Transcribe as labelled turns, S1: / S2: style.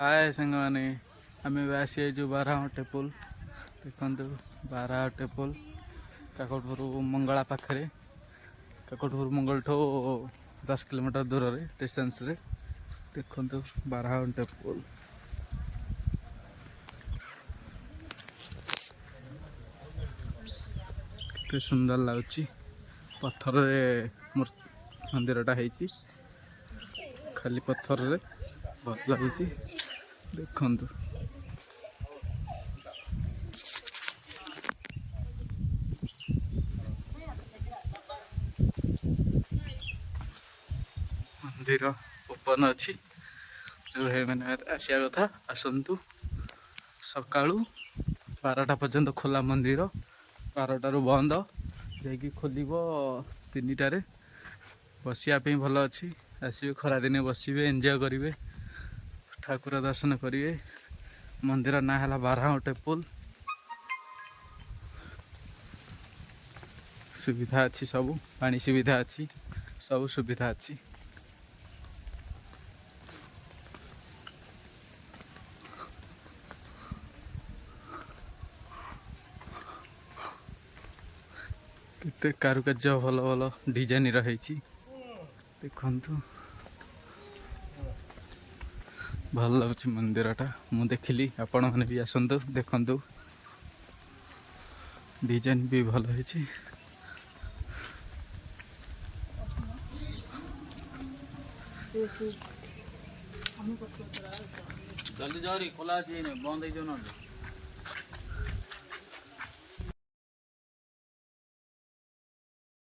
S1: हाय सांगमाने आम आसी जो बारह टेम्पल देखु बारह टेम्पल काकटपुर मंगला पाखे काकटपुर मंगल ठो 10 किलोमीटर दूर रे डिस्टेंस रे देखु बारह टेम्पल के सुंदर लगुच पत्थर मंदिरटा है खाली पत्थर रे भल लगुच देखु मंदिर ओपन अच्छी जो है मैंने आसिया कथा आसतु सकाळू 12टा पर्यंत खोला मंदिर 12टारू बंद जाकि खोल 3टारे बसापी भल अच्छी आसवे खरा दिने बसवे एंजॉय करेंगे ठाकुर दर्शन करेंगे मंदिर ना है 12 टेम्पल सुविधा अच्छी सब पानी सुविधा अच्छी सब सुविधा अच्छी केते कारुकार्य भल भल डिजाइन रही देखु भल लगुच मंदिरटा मु देखिली आपण मैंने भी आसतु देखु डिजाइन भी भल है जल्दी जाओ खोला बंद हो